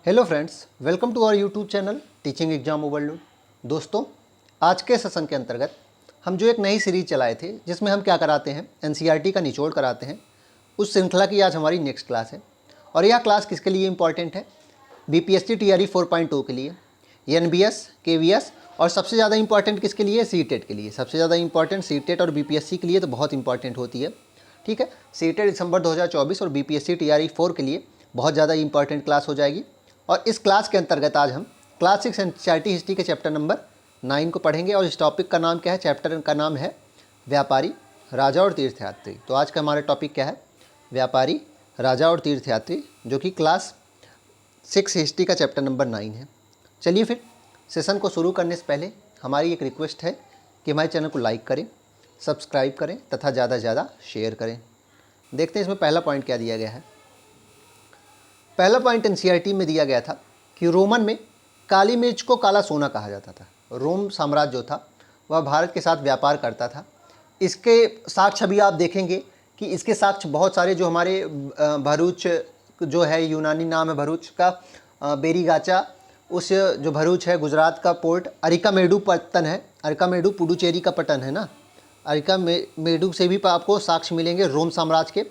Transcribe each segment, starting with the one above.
Hello friends, welcome to our YouTube channel teaching exam overload. दोस्तों, आज के session के अंतर्गत हम जो एक नई सीरीज चलाए थे जिसमें हम क्या कराते हैं, एनसीईआरटी का निचोड़ कराते हैं, उस श्रृंखला की आज हमारी नेक्स्ट क्लास है। और यह क्लास किसके लिए इंपॉर्टेंट है? बीपीएससी टीआरई 4.0 के लिए, एनबीएस, केवीएस और सबसे ज़्यादा इंपॉर्टेंट किसके लिए? सीटेट के लिए। सबसे ज़्यादा इंपॉर्टेंट सीटेट और बीपीएससी के लिए तो बहुत इंपॉर्टेंट होती है। ठीक है, सीटेट दिसंबर 2024 और बीपीएससी टीआरई 4 के लिए बहुत ज़्यादा इंपॉर्टेंट क्लास हो जाएगी। और इस क्लास के अंतर्गत आज हम क्लास 6 एनसीईआरटी हिस्ट्री के चैप्टर नंबर 9 को पढ़ेंगे। और इस टॉपिक का नाम क्या है? चैप्टर का नाम है व्यापारी, राजा और तीर्थयात्री। तो आज का हमारा टॉपिक क्या है? व्यापारी, राजा और तीर्थयात्री, जो कि क्लास 6 हिस्ट्री का चैप्टर नंबर 9 है। चलिए फिर सेशन को शुरू करने से पहले हमारी एक रिक्वेस्ट है कि हमारे चैनल को लाइक करें, सब्सक्राइब करें तथा ज़्यादा से ज़्यादा शेयर करें। देखते हैं इसमें पहला पॉइंट क्या दिया गया है। पहला पॉइंट एनसीईआरटी में दिया गया था कि रोमन में काली मिर्च को काला सोना कहा जाता था। रोम साम्राज्य जो था वह भारत के साथ व्यापार करता था। इसके साक्ष्य अभी आप देखेंगे कि इसके साक्ष्य बहुत सारे जो हमारे भरूच जो है, यूनानी नाम है भरूच का, बेरीगाचा, उस जो भरूच है गुजरात का पोर्ट, अरिकामेडू पट्टन है, अरिकामेडू पुडुचेरी का पट्टन है ना, अरिकामेडू से भी आपको साक्ष्य मिलेंगे रोम साम्राज्य के।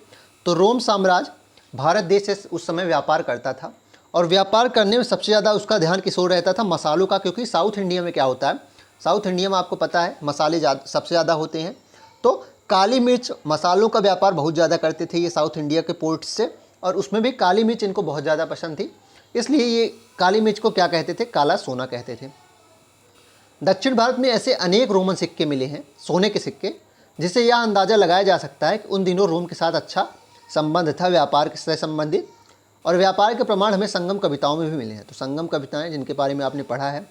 तो रोम साम्राज्य भारत देश से उस समय व्यापार करता था और व्यापार करने में सबसे ज़्यादा उसका ध्यान किस ओर रहता था? मसालों का। क्योंकि साउथ इंडिया में क्या होता है, साउथ इंडिया में आपको पता है मसाले सबसे ज़्यादा होते हैं। तो काली मिर्च मसालों का व्यापार बहुत ज़्यादा करते थे ये साउथ इंडिया के पोर्ट से, और उसमें भी काली मिर्च इनको बहुत ज़्यादा पसंद थी। इसलिए ये काली मिर्च को क्या कहते थे? काला सोना कहते थे। दक्षिण भारत में ऐसे अनेक रोमन सिक्के मिले हैं, सोने के सिक्के, जिससे यह अंदाज़ा लगाया जा सकता है कि उन दिनों रोम के साथ अच्छा संबंध था व्यापार से संबंधित। और व्यापार के प्रमाण हमें संगम कविताओं में भी मिले हैं। तो संगम कविताएं जिनके बारे में आपने पढ़ा है,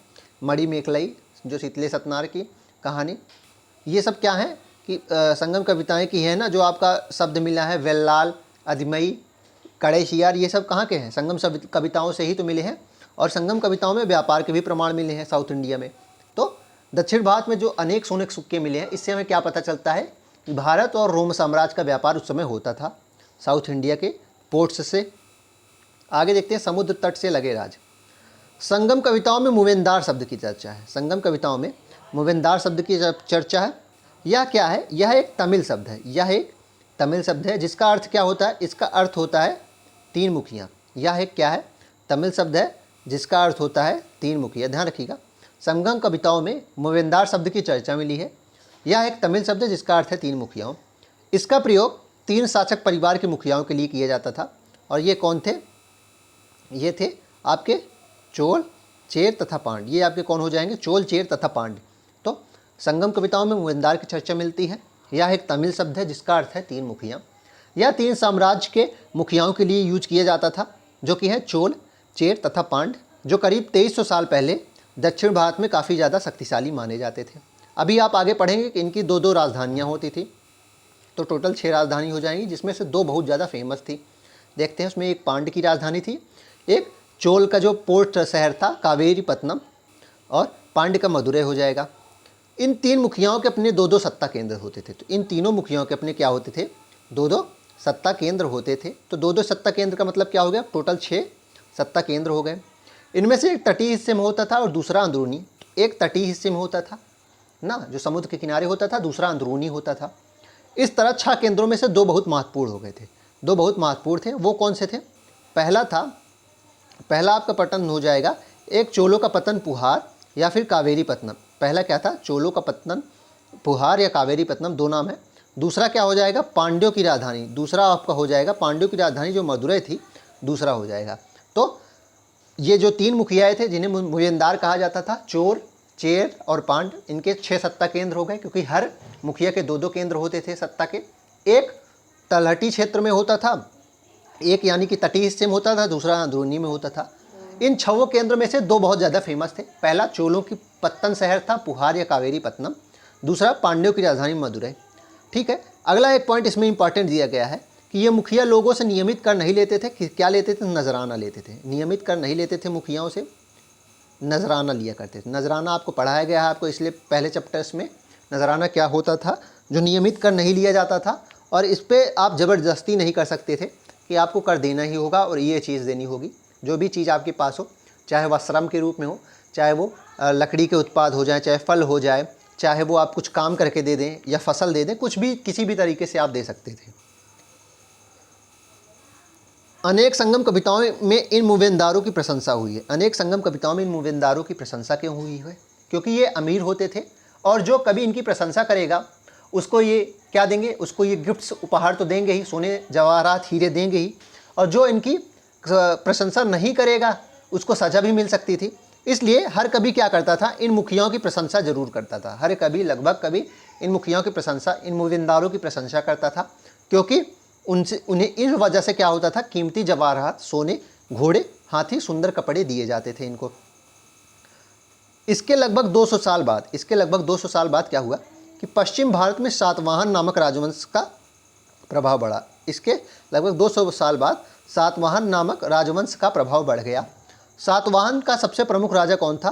मणि मेखलाई जो शीतले सतनार की कहानी, ये सब क्या है कि संगम कविताएं की है ना। जो आपका शब्द मिला है वेल्लाल, अधिमई, कड़ेशियार, ये सब कहाँ के हैं? संगम कविताओं से ही तो मिले हैं। और संगम कविताओं में व्यापार के भी प्रमाण मिले हैं साउथ इंडिया में। तो दक्षिण भारत में जो अनेक सोने के सिक्के मिले हैं, इससे हमें क्या पता चलता है कि भारत और रोम साम्राज्य का व्यापार उस समय होता था साउथ इंडिया के पोर्ट्स से। आगे देखते हैं समुद्र तट से लगे राज। संगम कविताओं में मुवेंदार शब्द की चर्चा है। संगम कविताओं में मुवेंदार शब्द की चर्चा है। यह क्या है? यह एक तमिल शब्द है। यह एक तमिल शब्द है जिसका अर्थ क्या होता है? इसका अर्थ होता है तीन मुखिया। यह एक क्या है? तमिल शब्द है जिसका अर्थ होता है तीन मुखिया। ध्यान रखिएगा, संगम कविताओं में मुवेंदार शब्द की चर्चा मिली है। यह एक तमिल शब्द है जिसका अर्थ है तीन मुखियाओं। इसका प्रयोग तीन शासक परिवार के मुखियाओं के लिए किया जाता था। और ये कौन थे? ये थे आपके चोल, चेर तथा पांड। ये आपके कौन हो जाएंगे? चोल, चेर तथा पांड। तो संगम कविताओं में मुवेंदार की चर्चा मिलती है। यह एक तमिल शब्द है जिसका अर्थ है तीन मुखिया। यह तीन साम्राज्य के मुखियाओं के लिए यूज किया जाता था, जो कि है चोल, चेर तथा पांड, जो करीब 2300 साल पहले दक्षिण भारत में काफ़ी ज़्यादा शक्तिशाली माने जाते थे। अभी आप आगे पढ़ेंगे कि इनकी दो दो राजधानियाँ होती थी। तो टोटल 6 राजधानी हो जाएंगी, जिसमें से 2 बहुत ज़्यादा फेमस थी। देखते हैं, उसमें एक पांड की राजधानी थी, एक चोल का जो पोर्ट शहर था कावेरीपत्तनम, और पांड का मदुरै हो जाएगा। इन तीन मुखियाओं के अपने 2-2 सत्ता केंद्र होते थे। तो इन तीनों मुखियाओं के अपने क्या होते थे? 2-2 सत्ता केंद्र होते थे। तो 2-2 सत्ता केंद्र का मतलब क्या हो गया? टोटल 6 सत्ता केंद्र हो गए। इनमें से एक तटीय हिस्से में होता था और दूसरा अंदरूनी। एक तटीय हिस्से में होता था ना, जो समुद्र के किनारे होता था, दूसरा अंदरूनी होता था। इस तरह 6 केंद्रों में से 2 बहुत महत्वपूर्ण हो गए थे। 2 बहुत महत्वपूर्ण थे। वो कौन से थे? पहला आपका पतन हो जाएगा एक चोलों का पतन पुहार या फिर कावेरीपत्तनम। पहला क्या था? चोलों का पतन पुहार या कावेरीपत्तनम, 2 नाम है। दूसरा क्या हो जाएगा? पांड्यों की राजधानी। दूसरा आपका हो जाएगा पांड्यों की राजधानी जो मदुरै थी, दूसरा हो जाएगा। तो ये जो 3 मुखियाए थे जिन्हें मुवेंदार कहा जाता था, चोर, चेर और पांड, इनके 6 सत्ता केंद्र हो गए, क्योंकि हर मुखिया के 2-2 केंद्र होते थे सत्ता के। एक तलहटी क्षेत्र में होता था, एक यानी कि तटीय हिस्से में होता था, दूसरा अंदरूनी में होता था। इन 6 केंद्र में से 2 बहुत ज़्यादा फेमस थे। पहला चोलों की पत्तन शहर था पुहार या कावेरीपत्तनम, दूसरा पांड्यों की राजधानी मदुरै। ठीक है, अगला एक पॉइंट इसमें इंपॉर्टेंट दिया गया है कि ये मुखिया लोगों से नियमित कर नहीं लेते थे। क्या लेते थे? नजराना लेते थे। नियमित कर नहीं लेते थे मुखियाओं से, नजराना लिया करते थे। नजराना आपको पढ़ाया गया है आपको, इसलिए पहले चैप्टर्स में नजराना क्या होता था, जो नियमित कर नहीं लिया जाता था। और इस पर आप ज़बरदस्ती नहीं कर सकते थे कि आपको कर देना ही होगा और ये चीज़ देनी होगी। जो भी चीज़ आपके पास हो, चाहे वह श्रम के रूप में हो, चाहे वो लकड़ी के उत्पाद हो जाए, चाहे फल हो जाए, चाहे वो आप कुछ काम करके दे दें या फसल दे दें, कुछ भी किसी भी तरीके से आप दे सकते थे। अनेक संगम कविताओं में इन मुवेंदारों की प्रशंसा हुई है। अनेक संगम कविताओं में इन मुवेंदारों की प्रशंसा क्यों हुई है? क्योंकि ये अमीर होते थे और जो कभी इनकी प्रशंसा करेगा उसको ये क्या देंगे, उसको ये गिफ्ट्स उपहार तो देंगे ही, सोने जवाहरात हीरे देंगे ही, और जो इनकी प्रशंसा नहीं करेगा उसको सज़ा भी मिल सकती थी। इसलिए हर कवि क्या करता था, इन मुखियाओं की प्रशंसा जरूर करता था। हर कवि, लगभग कवि इन मुखियाओं की प्रशंसा, इन मुविंदारों की प्रशंसा करता था, क्योंकि उन्हें इस वजह से क्या होता था, कीमती जवाहरात, सोने, घोड़े, हाथी, सुंदर कपड़े दिए जाते थे इनको। इसके लगभग 200 साल बाद क्या हुआ कि पश्चिम भारत में सातवाहन नामक राजवंश का प्रभाव बढ़ा। इसके लगभग 200 साल बाद सातवाहन नामक राजवंश का प्रभाव बढ़ गया। सातवाहन का सबसे प्रमुख राजा कौन था?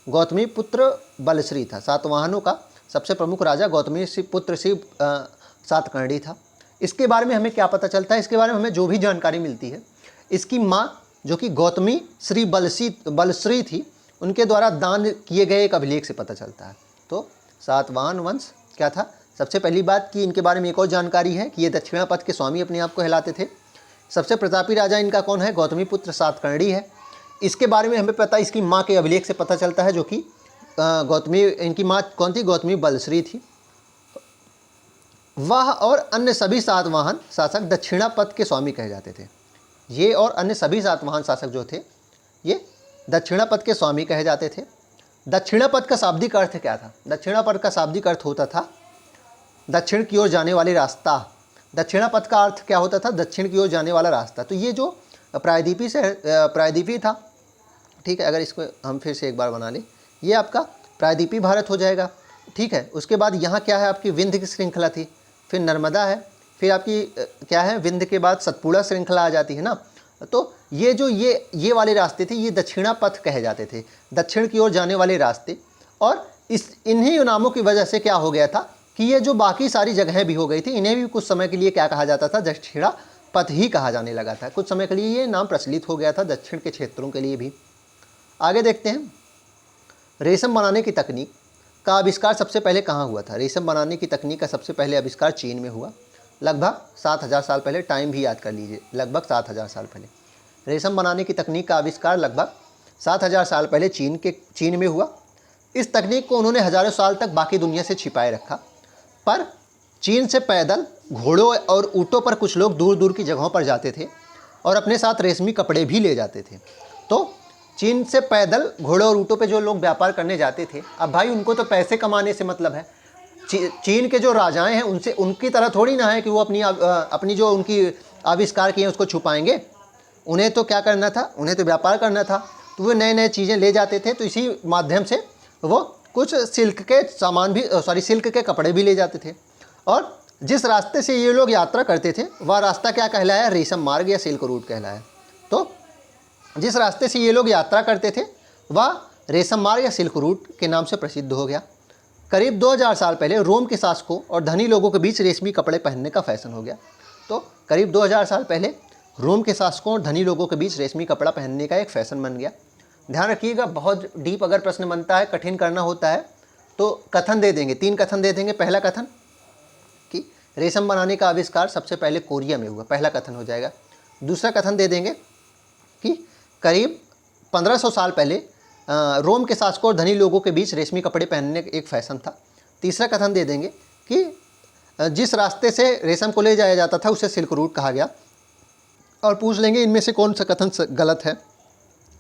गौतमी पुत्र बलश्री था। सातवाहनों का सबसे प्रमुख राजा गौतमी पुत्र श्री सातकर्णी था। इसके बारे में हमें क्या पता चलता है? इसके बारे में हमें जो भी जानकारी मिलती है, इसकी माँ जो कि गौतमी श्री बलश्री थी, उनके द्वारा दान किए गए एक अभिलेख से पता चलता है। तो सातवाहन वंश क्या था? सबसे पहली बात कि इनके बारे में एक और जानकारी है कि ये दक्षिणापथ के स्वामी अपने आप को कहलाते थे। सबसे प्रतापी राजा इनका कौन है? गौतमी पुत्र सातकर्णी है। इसके बारे में हमें पता, इसकी माँ के अभिलेख से पता चलता है, जो कि गौतमी, इनकी माँ कौन थी? गौतमी बलश्री थी। वह और अन्य सभी सातवाहन शासक दक्षिणापथ के स्वामी कहे जाते थे। ये और अन्य सभी सातवाहन शासक जो थे, ये दक्षिणापथ के स्वामी कहे जाते थे। दक्षिणापथ का शाब्दिक अर्थ क्या था? दक्षिणापथ का शाब्दिक अर्थ होता था दक्षिण की ओर जाने वाले रास्ता। दक्षिणापथ का अर्थ क्या होता था? दक्षिण की ओर जाने वाला रास्ता। तो ये जो प्रायद्वीपी था, ठीक है, अगर इसको हम फिर से एक बार बना लें, ये आपका प्रायद्वीपी भारत हो जाएगा, ठीक है। उसके बाद यहाँ क्या है? आपकी विंध्य की श्रृंखला थी, फिर नर्मदा है, फिर आपकी क्या है? विंध्य के बाद सतपुड़ा श्रृंखला आ जाती है ना। तो ये जो ये वाले रास्ते थे, ये दक्षिणापथ कहे जाते थे, दक्षिण की ओर जाने वाले रास्ते। और इन्हीं नामों की वजह से क्या हो गया था कि ये जो बाकी सारी जगहें भी हो गई थी, इन्हें भी कुछ समय के लिए क्या कहा जाता था? दक्षिणापथ ही कहा जाने लगा था। कुछ समय के लिए ये नाम प्रचलित हो गया था दक्षिण के क्षेत्रों के लिए भी। आगे देखते हैं, रेशम बनाने की तकनीक का आविष्कार सबसे पहले कहाँ हुआ था? रेशम बनाने की तकनीक का सबसे पहले आविष्कार चीन में हुआ, लगभग 7000 साल पहले। टाइम भी याद कर लीजिए, लगभग 7000 साल पहले। रेशम बनाने की तकनीक का आविष्कार लगभग 7000 साल पहले चीन में हुआ। इस तकनीक को उन्होंने हज़ारों साल तक बाकी दुनिया से छिपाए रखा, पर चीन से पैदल, घोड़ों और ऊँटों पर कुछ लोग दूर दूर की जगहों पर जाते थे और अपने साथ रेशमी कपड़े भी ले जाते थे। तो चीन से पैदल, घोड़ों और ऊँटों पे जो लोग व्यापार करने जाते थे, अब भाई उनको तो पैसे कमाने से मतलब है। चीन के जो राजाएं हैं, उनसे, उनकी तरह थोड़ी ना है कि वो अपनी जो उनकी आविष्कार किए उसको छुपाएंगे। उन्हें तो क्या करना था? उन्हें तो व्यापार करना था। तो वो नए नए चीज़ें ले जाते थे। तो इसी माध्यम से वो कुछ सिल्क के सामान भी, सिल्क के कपड़े भी ले जाते थे। और जिस रास्ते से ये लोग यात्रा करते थे, वह रास्ता क्या कहलाया? रेशम मार्ग या सिल्क रूट कहलाया। तो जिस रास्ते से ये लोग यात्रा करते थे, वह रेशम मार्ग या सिल्क रूट के नाम से प्रसिद्ध हो गया। करीब 2000 साल पहले रोम के शासकों और धनी लोगों के बीच रेशमी कपड़े पहनने का फैशन हो गया। तो करीब 2000 साल पहले रोम के शासकों और धनी लोगों के बीच रेशमी कपड़ा पहनने का एक फैशन बन गया। ध्यान रखिएगा, बहुत डीप अगर प्रश्न बनता है, कठिन करना होता है, तो कथन दे देंगे, 3 कथन दे देंगे। पहला कथन कि रेशम बनाने का आविष्कार सबसे पहले कोरिया में हुआ, पहला कथन हो जाएगा। दूसरा कथन दे देंगे कि करीब 1500 साल पहले रोम के शासकों और धनी लोगों के बीच रेशमी कपड़े पहनने का एक फैशन था। तीसरा कथन दे देंगे कि जिस रास्ते से रेशम को ले जाया जाता था उसे सिल्क रूट कहा गया। और पूछ लेंगे इनमें से कौन सा कथन गलत है,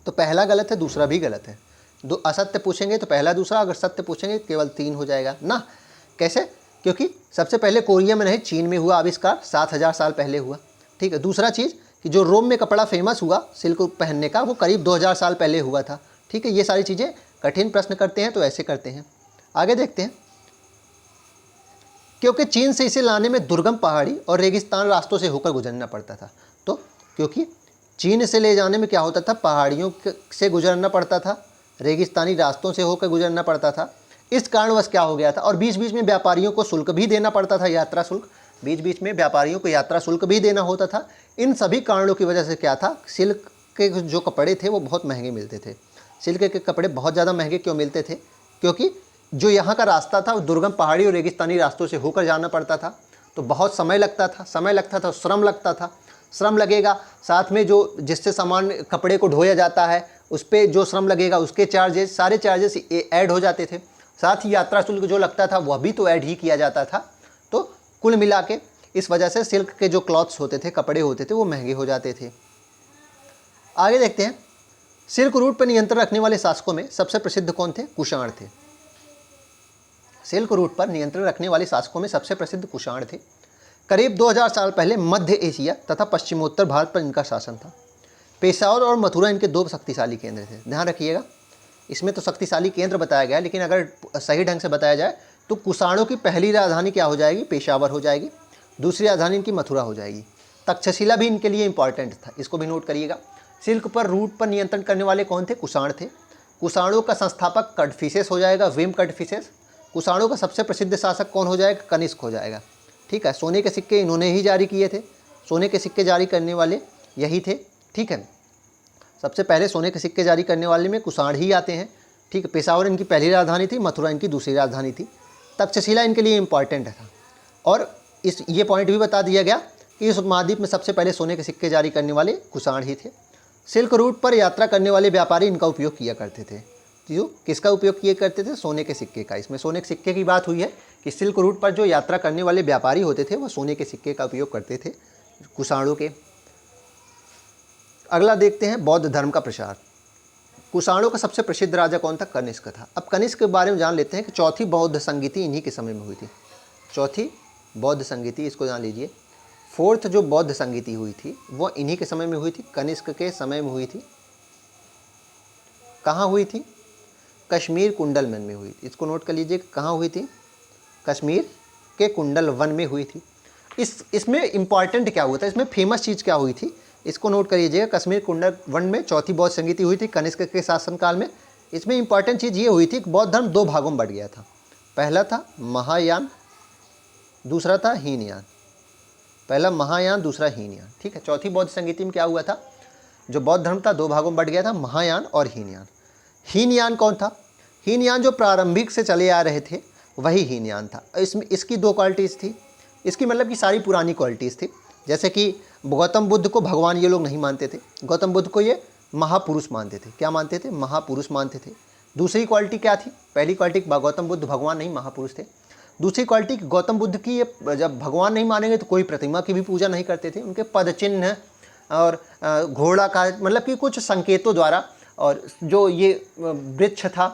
तो पहला गलत है, दूसरा भी गलत है। दो असत्य पूछेंगे तो पहला दूसरा, अगर सत्य पूछेंगे केवल 3 हो जाएगा ना। कैसे? क्योंकि सबसे पहले कोरिया में नहीं, चीन में हुआ आविष्कार, 7000 साल पहले हुआ, ठीक है। दूसरा चीज़ कि जो रोम में कपड़ा फेमस हुआ सिल्क पहनने का, वो करीब 2000 साल पहले हुआ था, ठीक है। ये सारी चीज़ें, कठिन प्रश्न करते हैं तो ऐसे करते हैं। आगे देखते हैं, क्योंकि चीन से इसे लाने में दुर्गम पहाड़ी और रेगिस्तान रास्तों से होकर गुजरना पड़ता था। तो क्योंकि चीन से ले जाने में क्या होता था? पहाड़ियों से गुजरना पड़ता था, रेगिस्तानी रास्तों से होकर गुजरना पड़ता था। इस कारणवश क्या हो गया था, और बीच बीच में व्यापारियों को शुल्क भी देना पड़ता था, यात्रा शुल्क, बीच बीच में व्यापारियों को यात्रा शुल्क भी देना होता था। इन सभी कारणों की वजह से क्या था? सिल्क के जो कपड़े थे वो बहुत महंगे मिलते थे। सिल्क के कपड़े बहुत ज़्यादा महंगे क्यों मिलते थे? क्योंकि जो यहाँ का रास्ता था वो दुर्गम पहाड़ी और रेगिस्तानी रास्तों से होकर जाना पड़ता था, तो बहुत समय लगता था, श्रम लगता था। श्रम लगेगा, साथ में जो जिससे सामान कपड़े को ढोया जाता है उस पर जो श्रम लगेगा उसके चार्जेस, सारे चार्जेस ऐड हो जाते थे। साथ ही यात्रा शुल्क जो लगता था वह भी तो ऐड ही किया जाता था। तो कुल मिला के इस वजह से सिल्क के जो क्लॉथ्स होते थे, कपड़े होते थे, वो महंगे हो जाते थे। आगे देखते हैं, सिल्क रूट पर नियंत्रण रखने वाले शासकों में सबसे प्रसिद्ध कौन थे? कुषाण थे। सिल्क रूट पर नियंत्रण रखने वाले शासकों में सबसे प्रसिद्ध कुषाण थे। करीब 2000 साल पहले मध्य एशिया तथा पश्चिमोत्तर भारत पर इनका शासन था। पेशावर और मथुरा इनके दो शक्तिशाली केंद्र थे। ध्यान रखिएगा, इसमें तो शक्तिशाली केंद्र बताया गया है, लेकिन अगर सही ढंग से बताया जाए तो कुषाणों की पहली राजधानी क्या हो जाएगी? पेशावर हो जाएगी। दूसरी राजधानी इनकी मथुरा हो जाएगी। तक्षशिला भी इनके लिए इंपॉर्टेंट था, इसको भी नोट करिएगा। सिल्क पर रूट पर नियंत्रण करने वाले कौन थे? कुषाण थे। कुषाणों का संस्थापक कड़फिसेस हो जाएगा, विम कड़फिसेस। कुषाणों का सबसे प्रसिद्ध शासक कौन हो जाएगा? कनिष्क हो जाएगा। ठीक है, सोने के सिक्के इन्होंने ही जारी किए थे। सोने के सिक्के जारी करने वाले यही थे। ठीक है, सबसे पहले सोने के सिक्के जारी करने वाले में कुषाण ही आते हैं। ठीक है, पेशावर इनकी पहली राजधानी थी, मथुरा इनकी दूसरी राजधानी थी। तक्षशिला इनके लिए इंपॉर्टेंट था। और ये पॉइंट भी बता दिया गया कि इस उपमहाद्वीप में सबसे पहले सोने के सिक्के जारी करने वाले कुषाण ही थे। सिल्क रूट पर यात्रा करने वाले व्यापारी इनका उपयोग किया करते थे। जो किसका उपयोग किए करते थे? सोने के सिक्के का। इसमें सोने के सिक्के की बात हुई है कि सिल्क रूट पर जो यात्रा करने वाले व्यापारी होते थे वो सोने के सिक्के का उपयोग करते थे, कुषाणों के। अगला देखते हैं, बौद्ध धर्म का प्रसार। कुषाणों का सबसे प्रसिद्ध राजा कौन था? कनिष्क था। अब कनिष्क के बारे में जान लेते हैं कि चौथी बौद्ध संगीति इन्हीं के समय में हुई थी। चौथी बौद्ध संगीति, इसको जान लीजिए। फोर्थ जो बौद्ध संगीति हुई थी वो इन्हीं के समय में हुई थी, कनिष्क के समय में हुई थी। कहाँ हुई थी? कश्मीर कुंडल वन में हुई थी। इसको नोट कर लीजिए, कहाँ हुई थी? कश्मीर के कुंडल वन में हुई थी। इसमें इंपॉर्टेंट क्या हुआ था, इसमें फेमस चीज़ क्या हुई थी, इसको नोट कर लीजिएगा। कश्मीर कुंडल वन में चौथी बौद्ध संगीति हुई थी कनिष्क के शासनकाल में। इसमें इंपॉर्टेंट चीज़ ये हुई थी कि बौद्ध धर्म दो भागों में बढ़ गया था। पहला था महायान, दूसरा था हीनयान। पहला महायान, दूसरा हीनयान। ठीक है, चौथी बौद्ध संगीति में क्या हुआ था? जो बौद्ध धर्म था दो भागों में बढ़ गया था, महायान और हीनयान। हीनयान कौन था? हीनयान जो प्रारंभिक से चले आ रहे थे वही हीनयान था। इसकी दो क्वालिटीज़ थी। इसकी मतलब कि सारी पुरानी क्वालिटीज़ थी। जैसे कि गौतम बुद्ध को भगवान ये लोग नहीं मानते थे, गौतम बुद्ध को ये महापुरुष मानते थे। क्या मानते थे? महापुरुष मानते थे। दूसरी क्वालिटी क्या थी? पहली क्वालिटी गौतम बुद्ध भगवान नहीं महापुरुष थे। दूसरी क्वालिटी गौतम बुद्ध की, ये जब भगवान नहीं मानेंगे तो कोई प्रतिमा की भी पूजा नहीं करते थे। उनके पद चिन्ह और घोड़ा का मतलब कि कुछ संकेतों द्वारा, और जो ये वृक्ष था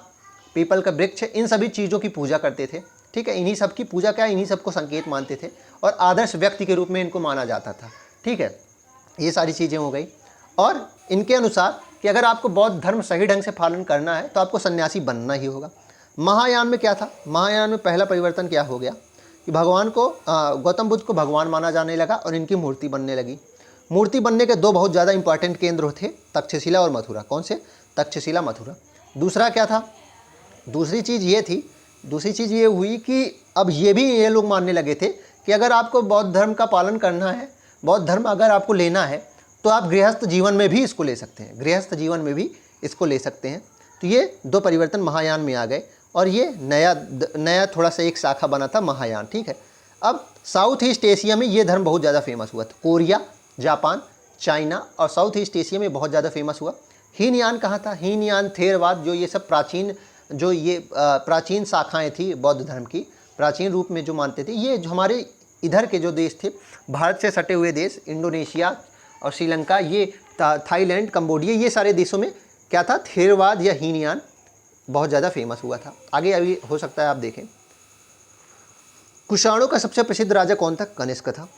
पीपल का वृक्ष, इन सभी चीज़ों की पूजा करते थे। ठीक है, इन्हीं सब की पूजा क्या, इन्हीं सब को संकेत मानते थे और आदर्श व्यक्ति के रूप में इनको माना जाता था। ठीक है, ये सारी चीज़ें हो गई। और इनके अनुसार कि अगर आपको बौद्ध धर्म सही ढंग से पालन करना है तो आपको सन्यासी बनना ही होगा। महायान में क्या था? महायान में पहला परिवर्तन क्या हो गया कि भगवान को, गौतम बुद्ध को भगवान माना जाने लगा और इनकी मूर्ति बनने लगी। मूर्ति बनने के दो बहुत ज़्यादा इंपॉर्टेंट केंद्र थे, तक्षशिला और मथुरा। कौन से? तक्षशिला, मथुरा। दूसरा क्या था? दूसरी चीज़ ये हुई कि अब ये लोग मानने लगे थे कि अगर आपको बौद्ध धर्म का पालन करना है, बौद्ध धर्म अगर आपको लेना है तो आप गृहस्थ जीवन में भी इसको ले सकते हैं, गृहस्थ जीवन में भी इसको ले सकते हैं। तो ये दो परिवर्तन महायान में आ गए और ये नया थोड़ा सा एक शाखा बना था महायान। ठीक है, अब साउथ ईस्ट एशिया में ये धर्म बहुत ज़्यादा फेमस हुआ था। कोरिया, जापान, चाइना और साउथ ईस्ट एशिया में बहुत ज़्यादा फेमस हुआ। हीनयान कहाँ था? हीनयान, थेरवाद, जो ये सब प्राचीन शाखाएं थी बौद्ध धर्म की, प्राचीन रूप में जो मानते थे, ये जो हमारे इधर के जो देश थे, भारत से सटे हुए देश, इंडोनेशिया और श्रीलंका, ये थाईलैंड, कंबोडिया, ये सारे देशों में क्या था? थेरवाद या हीनयान बहुत ज़्यादा फेमस हुआ था। आगे अभी हो सकता है आप देखें। कुषाणों का सबसे प्रसिद्ध राजा कौन था? कनिष्क था।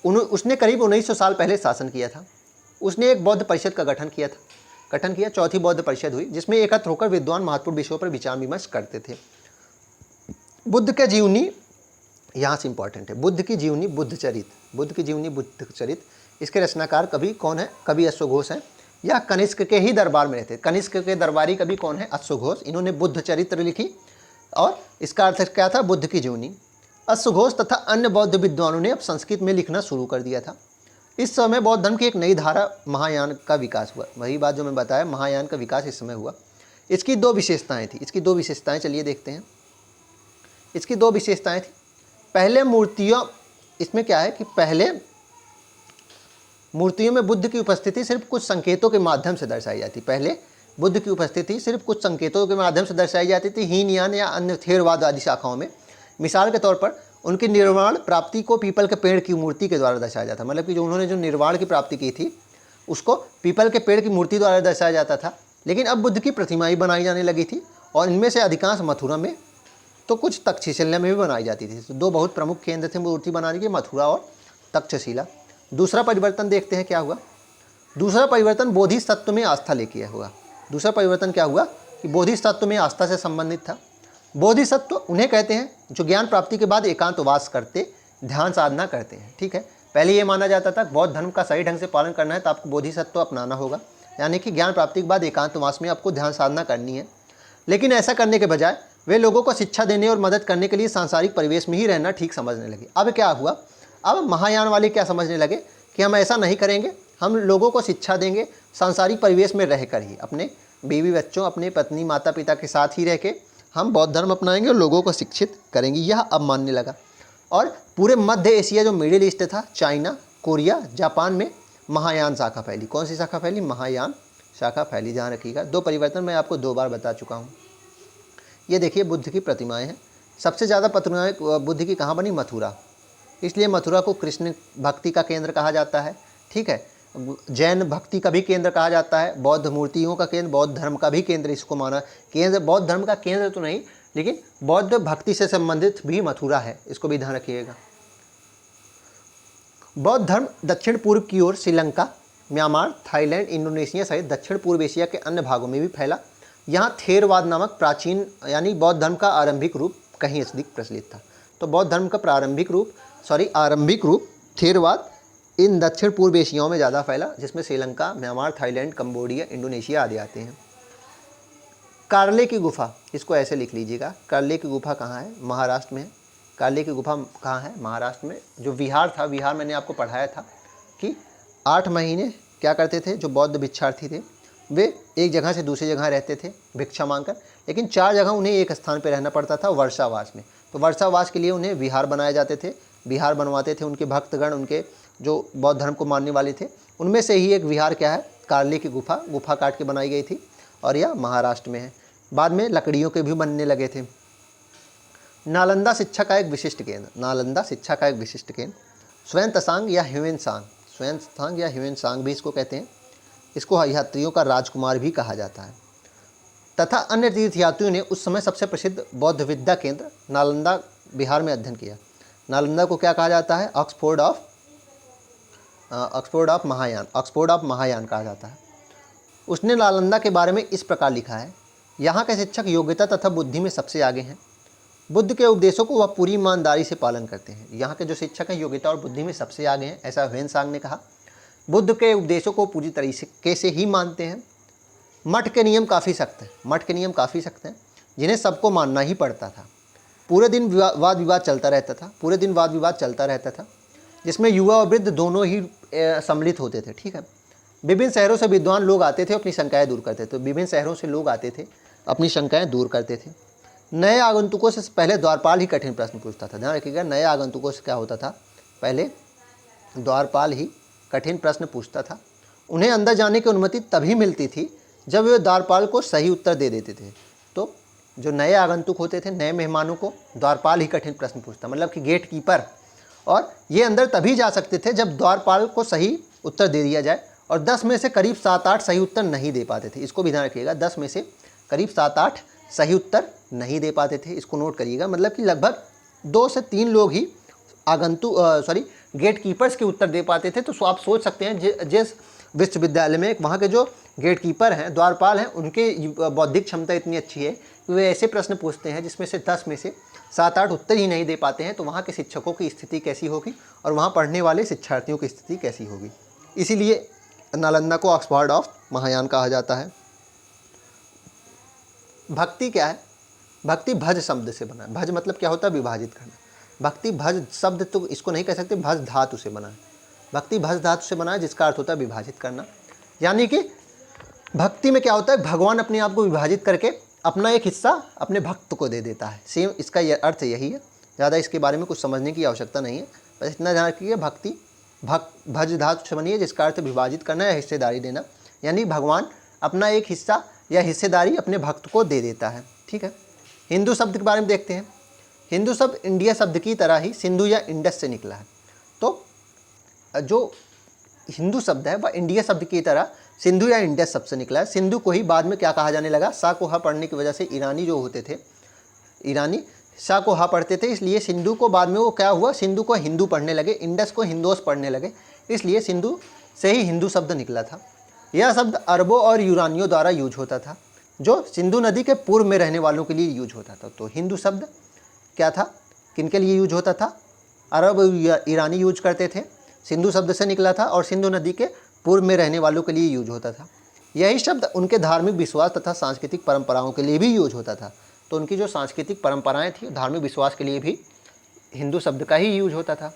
उसने करीब 1900 साल पहले शासन किया था। उसने एक बौद्ध परिषद का गठन किया। चौथी बौद्ध परिषद हुई जिसमें एकत्र होकर विद्वान महत्वपूर्ण विषयों पर विचार विमर्श करते थे। बुद्ध के जीवनी यहाँ से इंपॉर्टेंट है। बुद्ध की जीवनी बुद्ध चरित, इसके रचनाकार कवि कौन है? कवि अश्वघोष हैं। यह कनिष्क के ही दरबार में रहते। कनिष्क के दरबारी कवि कौन है? अश्वघोष। इन्होंने बुद्ध चरित्र लिखी और इसका अर्थ क्या था? बुद्ध की जीवनी। अश्वघोष तथा अन्य बौद्ध विद्वानों ने अब संस्कृत में लिखना शुरू कर दिया था। इस समय बौद्ध धर्म की एक नई धारा महायान का विकास हुआ। वही बात जो मैं बताया, महायान का विकास इस समय हुआ। इसकी दो विशेषताएं थी, इसकी दो विशेषताएं चलिए देखते हैं। इसकी दो विशेषताएं थी। पहले मूर्तियों, इसमें क्या है कि पहले मूर्तियों में बुद्ध की उपस्थिति सिर्फ कुछ संकेतों के माध्यम से दर्शाई जाती। पहले बुद्ध की उपस्थिति सिर्फ कुछ संकेतों के माध्यम से दर्शाई जाती थी हीनयान या अन्य थेरवाद आदि शाखाओं में। मिसाल के तौर पर उनकी निर्वाण प्राप्ति को पीपल के पेड़ की मूर्ति के द्वारा दर्शाया जाता, मतलब कि जो उन्होंने जो निर्वाण की प्राप्ति की थी उसको पीपल के पेड़ की मूर्ति द्वारा दर्शाया जाता था। लेकिन अब बुद्ध की प्रतिमाएं बनाई जाने लगी थी और इनमें से अधिकांश मथुरा में, तो कुछ तक्षशिला में भी बनाई जाती थी। तो दो बहुत प्रमुख केंद्र थे मूर्ति बनाने के, मथुरा और तक्षशिला। दूसरा परिवर्तन देखते हैं क्या हुआ। दूसरा परिवर्तन बोधिसत्व में आस्था लेके हुआ। दूसरा परिवर्तन क्या हुआ कि बोधिसत्व में आस्था से संबंधित था। बोधिसत्व उन्हें कहते हैं जो ज्ञान प्राप्ति के बाद एकांतवास करते, ध्यान साधना करते हैं। ठीक है, पहले ये माना जाता था बौद्ध धर्म का सही ढंग से पालन करना है तो आपको बोधिसत्व अपनाना होगा, यानी कि ज्ञान प्राप्ति के बाद एकांतवास में आपको ध्यान साधना करनी है। लेकिन ऐसा करने के बजाय वे लोगों को शिक्षा देने और मदद करने के लिए सांसारिक परिवेश में ही रहना ठीक समझने लगे। अब क्या हुआ, अब महायान वाले क्या समझने लगे कि हम ऐसा नहीं करेंगे, हम लोगों को शिक्षा देंगे सांसारिक परिवेश में रहकर ही, अपने बीवी बच्चों, अपने पत्नी माता पिता के साथ ही रह के हम बौद्ध धर्म अपनाएंगे और लोगों को शिक्षित करेंगे। यह अब मानने लगा। और पूरे मध्य एशिया जो मिडिल ईस्ट था, चाइना, कोरिया, जापान में महायान शाखा फैली। कौन सी शाखा फैली? महायान शाखा फैली। ध्यान रखिएगा, दो परिवर्तन मैं आपको 2 बार बता चुका हूँ। ये देखिए बुद्ध की प्रतिमाएं हैं। सबसे ज़्यादा प्रतिमाएं बुद्ध की कहाँ बनी? मथुरा। इसलिए मथुरा को कृष्ण भक्ति का केंद्र कहा जाता है। ठीक है, जैन भक्ति का भी केंद्र कहा जाता है, बौद्ध मूर्तियों का केंद्र, बौद्ध धर्म का भी केंद्र इसको माना। केंद्र बौद्ध धर्म का केंद्र तो नहीं, लेकिन बौद्ध भक्ति से संबंधित भी मथुरा है, इसको भी ध्यान रखिएगा। बौद्ध धर्म दक्षिण पूर्व की ओर श्रीलंका, म्यांमार, थाईलैंड, इंडोनेशिया सहित दक्षिण पूर्व एशिया के अन्य भागों में भी फैला। यहाँ थेरवाद नामक प्राचीन यानी बौद्ध धर्म का आरंभिक रूप कहीं अधिक प्रचलित था। तो बौद्ध धर्म का आरंभिक रूप थेरवाद इन दक्षिण पूर्व एशियाओं में ज़्यादा फैला, जिसमें Sri Lanka, Myanmar, Thailand, Cambodia, Indonesia आदि आते हैं। कार्ले की गुफा, इसको ऐसे लिख लीजिएगा। कार्ले की गुफा कहाँ है? महाराष्ट्र में है। कार्ले की गुफा कहाँ है? महाराष्ट्र में। जो विहार था, विहार मैंने आपको पढ़ाया था कि 8 महीने क्या करते थे जो बौद्ध भिक्षार्थी थे, वे एक जगह से दूसरी जगह रहते थे भिक्षा मांगकर, लेकिन 4 जगह उन्हें एक स्थान पर रहना पड़ता था वर्षावास में। तो वर्षावास के लिए उन्हें विहार बनाए जाते थे, विहार बनवाते थे उनके भक्तगण, उनके जो बौद्ध धर्म को मानने वाले थे। उनमें से ही एक विहार क्या है? कार्ले की गुफा काट के बनाई गई थी और यह महाराष्ट्र में है। बाद में लकड़ियों के भी बनने लगे थे। नालंदा शिक्षा का एक विशिष्ट केंद्र, स्वयं तसांग या ह्यूएन सांग भी इसको कहते हैं। इसको यात्रियों का राजकुमार भी कहा जाता है। तथा अन्य तीर्थयात्रियों ने उस समय सबसे प्रसिद्ध बौद्ध विद्या केंद्र नालंदा बिहार में अध्ययन किया। नालंदा को क्या कहा जाता है? ऑक्सफोर्ड ऑफ महायान कहा जाता है। उसने नालंदा के बारे में इस प्रकार लिखा है, यहाँ के शिक्षक योग्यता तथा बुद्धि में सबसे आगे हैं। बुद्ध के उपदेशों को वह पूरी ईमानदारी से पालन करते हैं। यहाँ के जो शिक्षक हैं योग्यता और बुद्धि में सबसे आगे हैं, ऐसा ह्यूएन ने कहा। बुद्ध के उपदेशों को पूरी तरीके से ही मानते हैं। मठ के नियम काफ़ी सख्त हैं, जिन्हें सबको मानना ही पड़ता था। पूरे दिन वाद विवाद चलता रहता था, जिसमें युवा और वृद्ध दोनों ही सम्मिलित होते थे। ठीक है, विभिन्न शहरों से विद्वान लोग आते थे, अपनी शंकाएं दूर करते थे। तो विभिन्न शहरों से लोग आते थे, अपनी शंकाएं दूर करते थे। नए आगंतुकों से पहले द्वारपाल ही कठिन प्रश्न पूछता था। ध्यान रखिएगा, नए आगंतुकों से क्या होता था? पहले द्वारपाल ही कठिन प्रश्न पूछता था। उन्हें अंदर जाने की अनुमति तभी मिलती थी जब वे द्वारपाल को सही उत्तर दे देते थे। तो जो नए आगंतुक होते थे, नए मेहमानों को द्वारपाल ही कठिन प्रश्न पूछता, मतलब कि गेट कीपर। और ये अंदर तभी जा सकते थे जब द्वारपाल को सही उत्तर दे दिया जाए। और 10 में से करीब 7-8 सही उत्तर नहीं दे पाते थे। इसको भी ध्यान रखिएगा, 10 में से करीब 7-8 सही उत्तर नहीं दे पाते थे। इसको नोट करिएगा, मतलब कि लगभग 2 से 3 लोग ही गेट कीपर्स के उत्तर दे पाते थे। तो आप सोच सकते हैं जिस विश्वविद्यालय में वहाँ के जो गेट कीपर हैं, द्वारपाल हैं, उनके बौद्धिक क्षमता इतनी अच्छी है कि वे ऐसे प्रश्न पूछते हैं जिसमें से 10 में से 7-8 उत्तर ही नहीं दे पाते हैं। तो वहाँ के शिक्षकों की स्थिति कैसी होगी और वहाँ पढ़ने वाले शिक्षार्थियों की स्थिति कैसी होगी। इसीलिए नालंदा को ऑक्सफोर्ड ऑफ महायान कहा जाता है। भक्ति क्या है? भक्ति भज शब्द से बना है। भज मतलब क्या होता है? विभाजित करना। भक्ति भज शब्द तो इसको नहीं कह सकते, भज धातु से बना है। भक्ति भज धातु से बना है जिसका अर्थ होता है विभाजित करना। यानी कि भक्ति में क्या होता है, भगवान अपने आप को विभाजित करके अपना एक हिस्सा अपने भक्त को दे देता है। सेम इसका अर्थ यही है, ज़्यादा इसके बारे में कुछ समझने की आवश्यकता नहीं है। बस इतना ध्यान रखिए, भक्ति भज धातु से बनी है जिसका अर्थ विभाजित करना या हिस्सेदारी देना। यानी भगवान अपना एक हिस्सा या हिस्सेदारी अपने भक्त को दे देता है। ठीक है, हिंदू शब्द के बारे में देखते हैं। हिंदू शब्द इंडिया शब्द की तरह ही सिंधु या इंडस से निकला है। तो जो हिंदू शब्द है वह इंडिया शब्द की तरह सिंधु या इंडस शब्द से निकला है। सिंधु को ही बाद में क्या कहा जाने लगा, सा को हा पढ़ने की वजह से ईरानी जो होते थे, ईरानी सा को हा पढ़ते थे, इसलिए सिंधु को बाद में वो क्या हुआ, सिंधु को हिंदू पढ़ने लगे, इंडस को हिंदोस पढ़ने लगे, इसलिए सिंधु से ही हिंदू शब्द निकला था। यह शब्द अरबों और यूनानियों द्वारा यूज होता था, जो सिंधु नदी के पूर्व में रहने वालों के लिए यूज होता था। तो हिंदू शब्द क्या था, किनके लिए यूज होता था, अरब ईरानी यूज करते थे, सिंधु शब्द से निकला था और सिंधु नदी के पूर्व में रहने वालों के लिए यूज होता था। यही शब्द उनके धार्मिक विश्वास तथा सांस्कृतिक परंपराओं के लिए भी यूज होता था। तो उनकी जो सांस्कृतिक परंपराएं थी, धार्मिक विश्वास के लिए भी हिंदू शब्द का ही यूज होता था।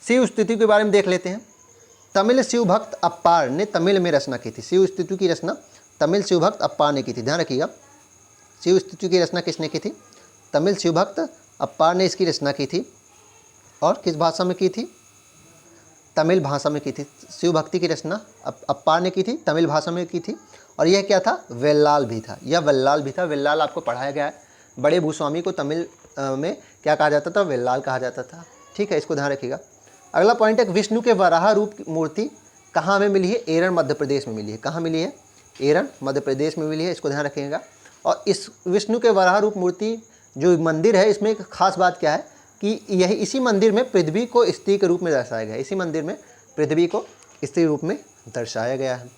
शिव स्तुति के बारे में देख लेते हैं। तमिल शिव भक्त अप्पार ने तमिल में रचना की थी। शिव स्तुति की रचना तमिल शिव भक्त अप्पार ने की थी। ध्यान रखिएगा, शिव स्तुति की रचना किसने की थी, तमिल शिव भक्त अप्पार ने इसकी रचना की थी। और किस भाषा में की थी, तमिल भाषा में की थी। शिव भक्ति की रचना अप्पार ने की थी, तमिल भाषा में की थी। और यह क्या था, वेल्लाल भी था, यह वेल्लाल भी था। वेल्लाल आपको पढ़ाया गया है, बड़े भूस्वामी को तमिल में क्या कहा जाता था, वेल्लाल कहा जाता था। ठीक है, इसको ध्यान रखिएगा। अगला पॉइंट है, विष्णु के वराह रूप मूर्ति कहाँ में मिली है, एरन मध्य प्रदेश में मिली है। कहाँ मिली है, एरन मध्य प्रदेश में मिली है, इसको ध्यान रखिएगा। और इस विष्णु के वराह रूप मूर्ति जो मंदिर है, इसमें एक खास बात क्या है कि यही इसी मंदिर में पृथ्वी को स्त्री के रूप में दर्शाया गया है। इसी मंदिर में पृथ्वी को स्त्री रूप में दर्शाया गया है।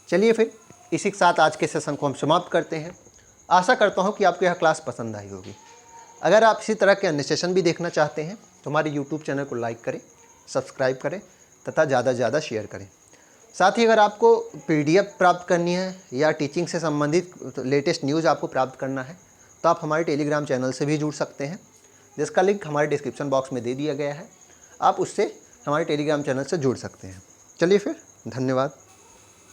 चलिए फिर इसी के साथ आज के सेशन को हम समाप्त करते हैं। आशा करता हूँ कि आपको यह क्लास पसंद आई होगी। अगर आप इसी तरह के अन्य सेशन भी देखना चाहते हैं तो हमारे यूट्यूब चैनल को लाइक करें, सब्सक्राइब करें तथा ज़्यादा से ज़्यादा शेयर करें। साथ ही अगर आपको PDF प्राप्त करनी है या टीचिंग से संबंधित लेटेस्ट न्यूज़ आपको प्राप्त करना है तो आप हमारे टेलीग्राम चैनल से भी जुड़ सकते हैं, जिसका लिंक हमारे डिस्क्रिप्शन बॉक्स में दे दिया गया है। आप उससे हमारे टेलीग्राम चैनल से जुड़ सकते हैं। चलिए फिर, धन्यवाद।